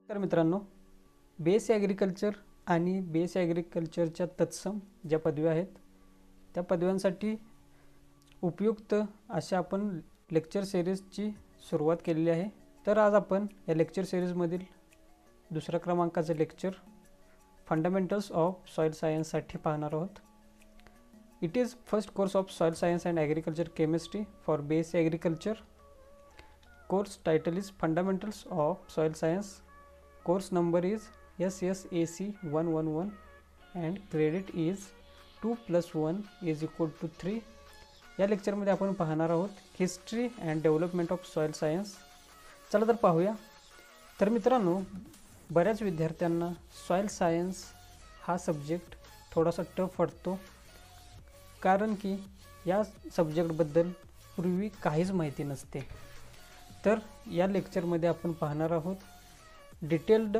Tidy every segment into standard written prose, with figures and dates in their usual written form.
तर मित्रांनो, base agriculture आणि बेस ॲग्रिकल्चरच्या तत्सम ज्या पदव्या आहेत त्या पदव्यांसाठी उपयुक्त अशा आपण लेक्चर सिरीजची सुरुवात केलेली आहे। तर आज आपण या लेक्चर सिरीजमधील दुसऱ्या क्रमांकाचे लेक्चर फंडामेंटल्स ऑफ सॉइल सायन्ससाठी पाहणार आहोत। It is first course of soil science and agriculture chemistry for base agriculture. Course title is fundamentals of soil science. Course number is SSAC 111 and credit is 2 + 1 = 3। या लेक्चरमध्ये आपण पाहणार आहोत history and development of soil science. चला तर पाहूया। तर मित्रांनो, बऱ्याच विद्यार्थ्यांना सॉइल सायन्स हा सब्जेक्ट थोडासा टफ वाटतो, कारण की या सब्जेक्टबद्दल पूर्वी काहीच माहिती नसते। तर या लेक्चरमध्ये आपण पाहणार आहोत डिटेल्ड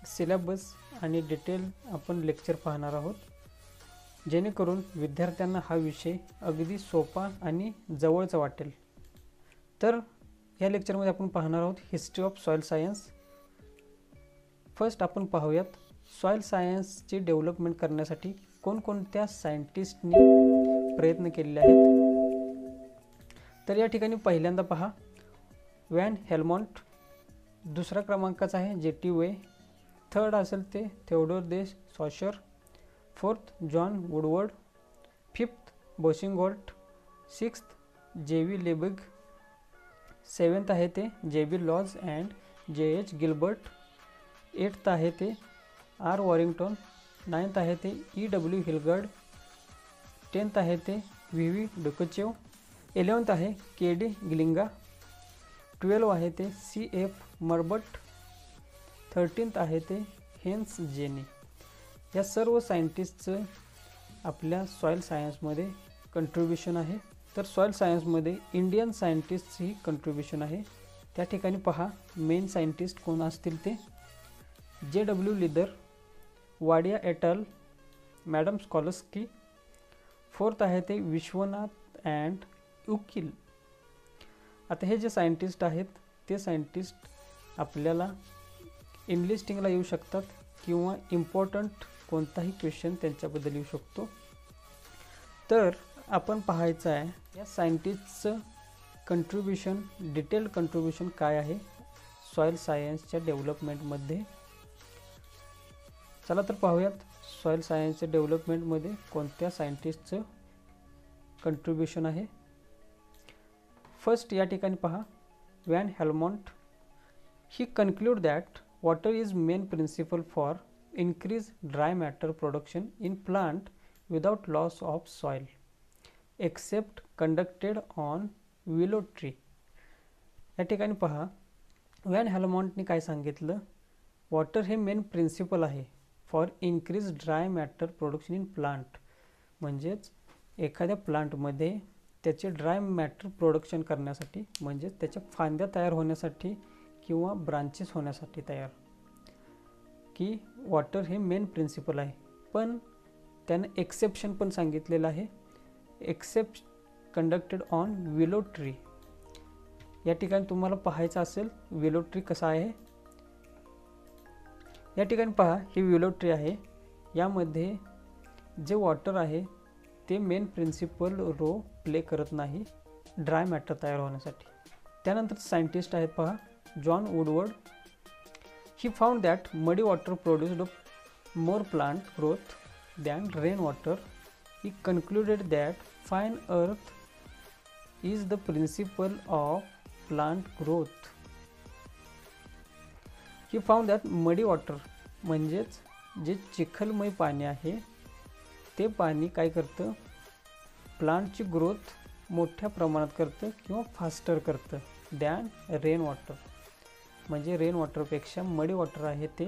सिलेबस आणि डिटेल आपण लेक्चर पाहणार आहोत, जेणेकरून विद्यार्थ्यांना हा विषय अगदी सोपा आणि जवळचा वाटेल। तर या लेक्चरमध्ये आपण पाहणार आहोत history of soil science. First आपण पाहूयात सॉइल सायन्सची डेव्हलपमेंट करण्यासाठी कोणकोणत्या सायंटिस्टनी प्रयत्न केलेले आहेत। तर या ठिकाणी पहिल्यांदा पहा व्हॅन हेल्मॉन्ट, दुसरा क्रमांकाचा आहे JT वे, थर्ड असेल ते Theodore de Saussure, fourth John Woodward, fifth Boussingault, sixth JV Liebig, seventh आहे ते JB Lawes and JH Gilbert, eighth आहे ते R वॉरिंग्टन, नाइन्थ आहे ते EW हिलगर्ड, टेन्थ आहे ते VV डुकचेव, 11th आहे KD गिलिंगा, 12 आहे ते CF मर्बट, 13th आहे ते हेन्स जेनी। या सर्व सायंटिस्टचं आपल्या सॉइल सायन्समध्ये कंट्रीब्युशन आहे। तर सॉइल सायन्समध्ये इंडियन सायंटिस्टही कंट्रीब्युशन आहे। त्या ठिकाणी पहा मेन सायंटिस्ट कोण असतील ते JW Lidder, Wadia एटल, madam स्कॉलस्की, fourth आहे ते विश्वनाथ अँड उकिल। आता हे जे सायंटिस्ट आहेत ते सायंटिस्ट आपल्याला इनलिस्टिंगला येऊ शकतात किंवा इम्पॉर्टंट कोणताही क्वेश्चन त्यांच्याबद्दल येऊ शकतो। तर आपण पाहायचं आहे या सायंटिस्टचं कंट्रीब्युशन, डिटेल्ड कंट्रीब्युशन काय आहे सॉइल सायन्सच्या डेव्हलपमेंटमध्ये। चला तर पाहूयात सॉइल सायन्सच्या डेव्हलपमेंटमध्ये कोणत्या सायंटिस्टचं कंट्रीब्युशन आहे। फर्स्ट या ठिकाणी पहा Van Helmont, he concluded that water is main principle for increase dry matter production in plant without loss of soil except conducted on willow tree. या ठिकाणी पहा व्हॅन हेल्मॉन्टने काय सांगितलं, वॉटर हे मेन प्रिन्सिपल आहे for increase dry matter production in plant, म्हणजेच एखाद्या प्लांटमध्ये त्याचे ड्राय मॅटर प्रोडक्शन करण्यासाठी, म्हणजे त्याच्या फांद्या तयार होण्यासाठी किंवा ब्रांचेस होण्यासाठी तयार, की वॉटर हे मेन प्रिन्सिपल आहे। पण त्याने एक्सेप्शन पण सांगितलेलं आहे, accept conducted on willow tree. या ठिकाणी तुम्हाला पाहायचं असेल विलो ट्री कसा आहे। या ठिकाणी पहा ही विलो ट्री आहे, यामध्ये जे वॉटर आहे ते मेन प्रिन्सिपल रो प्ले करत नाही ड्राय मॅटर तयार होण्यासाठी। त्यानंतर सायंटिस्ट आहेत पहा John Woodward, he found that muddy water produced more plant growth than rain water. He concluded that fine earth is the principle of plant growth. He found that muddy water म्हणजेच जे चिखलमय पाणी आहे ते पाणी काय करतं, प्लांटची ग्रोथ मोठ्या प्रमाणात करतं किंवा फास्टर करतं दॅन रेन वॉटर, म्हणजे रेन वॉटरपेक्षा मडी वॉटर आहे ते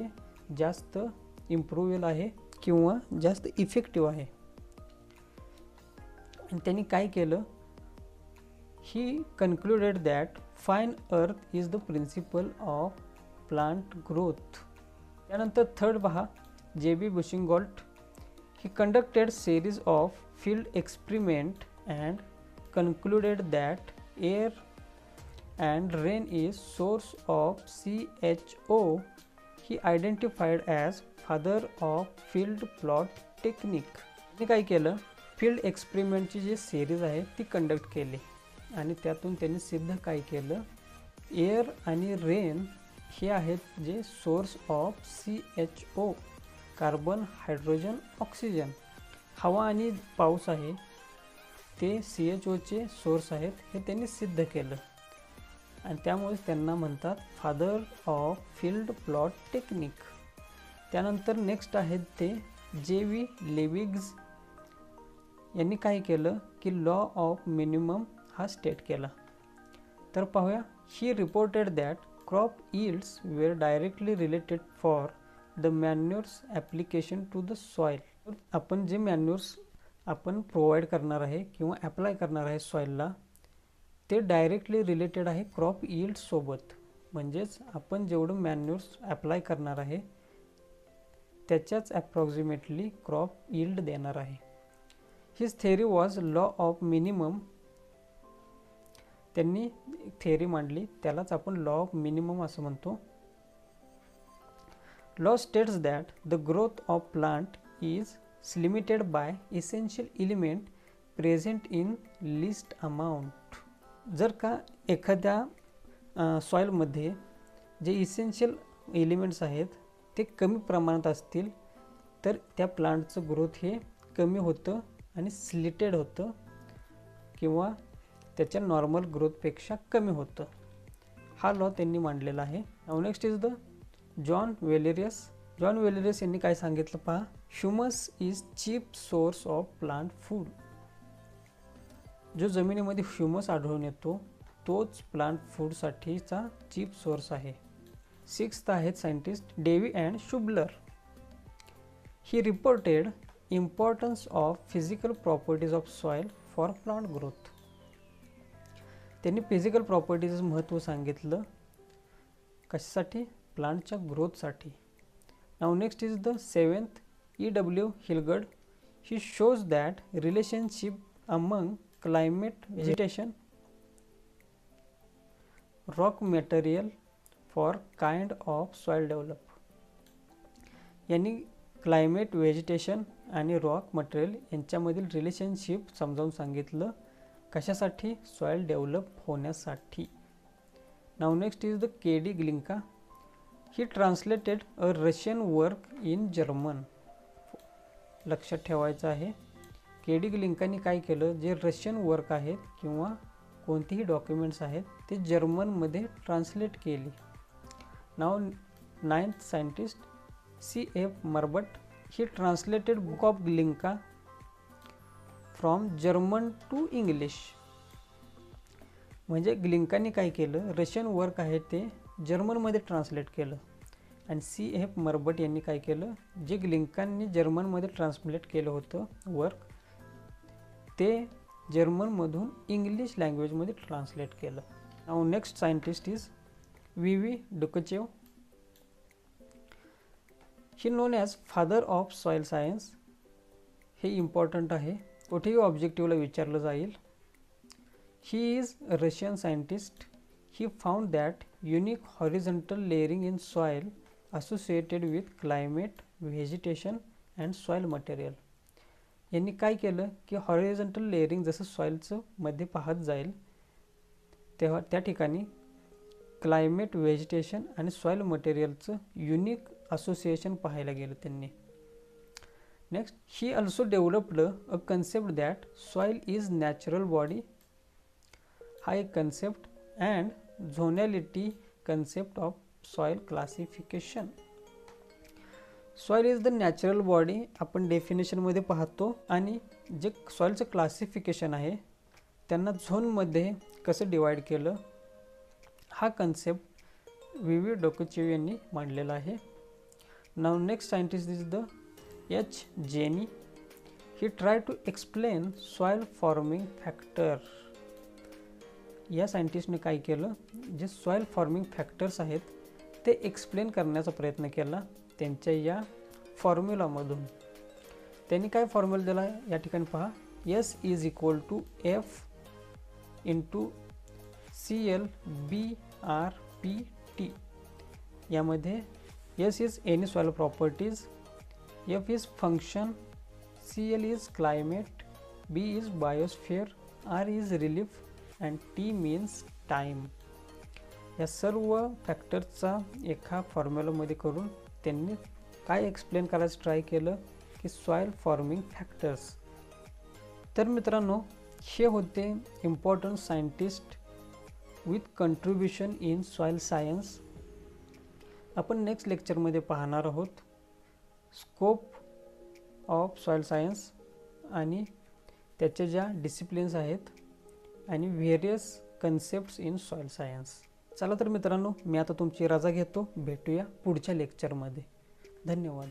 जास्त इम्प्रूव्हेबल आहे किंवा जास्त इफेक्टिव्ह आहे। आणि त्यांनी काय केलं, he concluded that fine earth is the principle of plant growth. त्यानंतर थर्ड पहा JB Boussingault, he conducted series of field experiment and concluded that air and rain is source of CHO he identified as father of field plot technique. त्यांनी काय केलं, field एक्सपेरिमेंटची जी series आहे ती conduct केली आणि त्यातून त्यांनी सिद्ध काय केलं, एअर आणि रेन हे आहेत जे source of CHO, carbon, hydrogen, oxygen. हवा आणि पाऊस आहे ते CHOचे सोर्स आहेत, हे त्यांनी सिद्ध केलं आणि त्यामुळे त्यांना म्हणतात father of field plot technique. त्यानंतर नेक्स्ट आहेत ते JV लेविग्ज. यांनी काय केलं की लॉ ऑफ मिनिमम हा स्टेट केला. तर पाहूया, he reported that crop yields were directly related for the manures application to the soil. आपण जे मॅन्युअर्स आपण प्रोव्हाइड करणार आहे किंवा ॲप्लाय करणार आहे सॉईलला, ते डायरेक्टली रिलेटेड आहे क्रॉप यील्ड सोबत. म्हणजेच आपण जेवढं मॅन्युअर्स ॲप्लाय करणार आहे त्याच्याच ॲप्रॉक्सिमेटली क्रॉप यील्ड देणार आहे. His theory was law of minimum. त्यांनी थेअरी मांडली, त्यालाच आपण लॉ ऑफ मिनिमम असं म्हणतो. Law states that the growth of plant is limited by essential element present in list amount. जर का एखाद्या सॉईलमध्ये जे इसेन्शियल एलिमेंट्स आहेत ते कमी प्रमाणात असतील तर त्या प्लांटचं ग्रोथ हे कमी होतं आणि स्लिटेड होतं किंवा त्याच्या नॉर्मल ग्रोथपेक्षा कमी होतं. हा लॉ त्यांनी मांडलेला आहे. Now next is the John Valerius. John Valerius यांनी काय सांगितलं पहा, humus is cheap source of plant food. जो जमिनीमध्ये ह्युमस आढळून येतो तोच प्लांट फूडसाठीचा चीप सोर्स आहे. सिक्स्थ आहेत scientist Davy and Schubler. He reported importance of physical properties of soil for plant growth. त्यांनी फिजिकल प्रॉपर्टीज महत्त्व सांगितलं कशासाठी, प्लांटच्या ग्रोथसाठी. Now next is the seventh EW Hilgard. He shows that relationship among climate, vegetation, rock material for kind of soil develop. यांनी climate, vegetation आणि rock material यांच्यामधील relationship समजावून सांगितलं कशासाठी, सॉइल डेव्हलप होण्यासाठी. Now next is the KD Glinka. He translated a Russian work in German. लक्षात ठेवायचं आहे, KD ग्लिंकानी काय केलं, जे रशियन वर्क आहेत किंवा कोणतेही डॉक्युमेंट्स आहेत ते जर्मनमध्ये ट्रान्सलेट केली. Now ninth scientist CF Marbut. He translated book of Glinka from German to English. म्हणजे ग्लिंकानी काय केलं, रशियन वर्क आहे ते जर्मनमध्ये ट्रान्सलेट केलं आणि CF मर्बट यांनी काय केलं, जे ग्लिंकांनी जर्मनमध्ये ट्रान्सलेट केलं होतं वर्क ते जर्मनमधून इंग्लिश लँग्वेजमध्ये ट्रान्सलेट केलं. Now next scientist is VV Dokuchaev. He known as father of soil science. हे इम्पॉर्टंट आहे, कुठेही ऑब्जेक्टिव्हला विचारलं जाईल. He is a Russian scientist. He found that unique horizontal layering in soil associated with climate, vegetation and soil material. यांनी काय केलं की हॉरिझॉन्टल लेअरिंग जसं सॉईलचं मध्ये पाहत जाईल तेव्हा त्या ठिकाणी क्लायमेट, व्हेजिटेशन आणि सॉईल मटेरियलचं युनिक असोसिएशन पाहायला गेलं त्यांनी. Next, he also developed a concept that soil is natural body. हा एक concept and zonality concept of soil classification. Soil is the natural body आपण डेफिनेशनमध्ये पाहतो आणि जे सॉईलचं क्लासिफिकेशन आहे त्यांना झोनमध्ये कसं डिवाइड केलं हा कन्सेप्ट VV डुकचेव यांनी मांडलेला आहे. Now next scientist is the H. Jenny. He try to explain soil forming factor. या सायंटिस्टने काय केलं, जे सॉईल फॉर्मिंग फॅक्टर्स आहेत ते एक्सप्लेन करण्याचा प्रयत्न केला त्यांच्या या फॉर्म्युलामधून. त्यांनी काय फॉर्म्युला दिला या ठिकाणी पहा, S is equal to F into CL BRPT. यामध्ये S is any soil properties, F is function, CL is climate, B is biosphere, R is relief and T means time. या सर्व फॅक्टर्सचा एका फॉर्म्युलामध्ये करून त्यांनी काय एक्सप्लेन करायचं ट्राय केलं की सॉइल फॉर्मिंग फॅक्टर्स. तर मित्रांनो, हे होते important scientist with contribution in soil science. आपण नेक्स्ट लेक्चरमध्ये पाहणार आहोत स्कोप ऑफ सॉइल सायन्स आणि त्याचे ज्या डिसिप्लिन्स आहेत आणि various concepts in soil science. चला तर मित्रांनो, मी आता तुमची रजा घेतो. भेटूया पुढच्या लेक्चरमध्ये. धन्यवाद.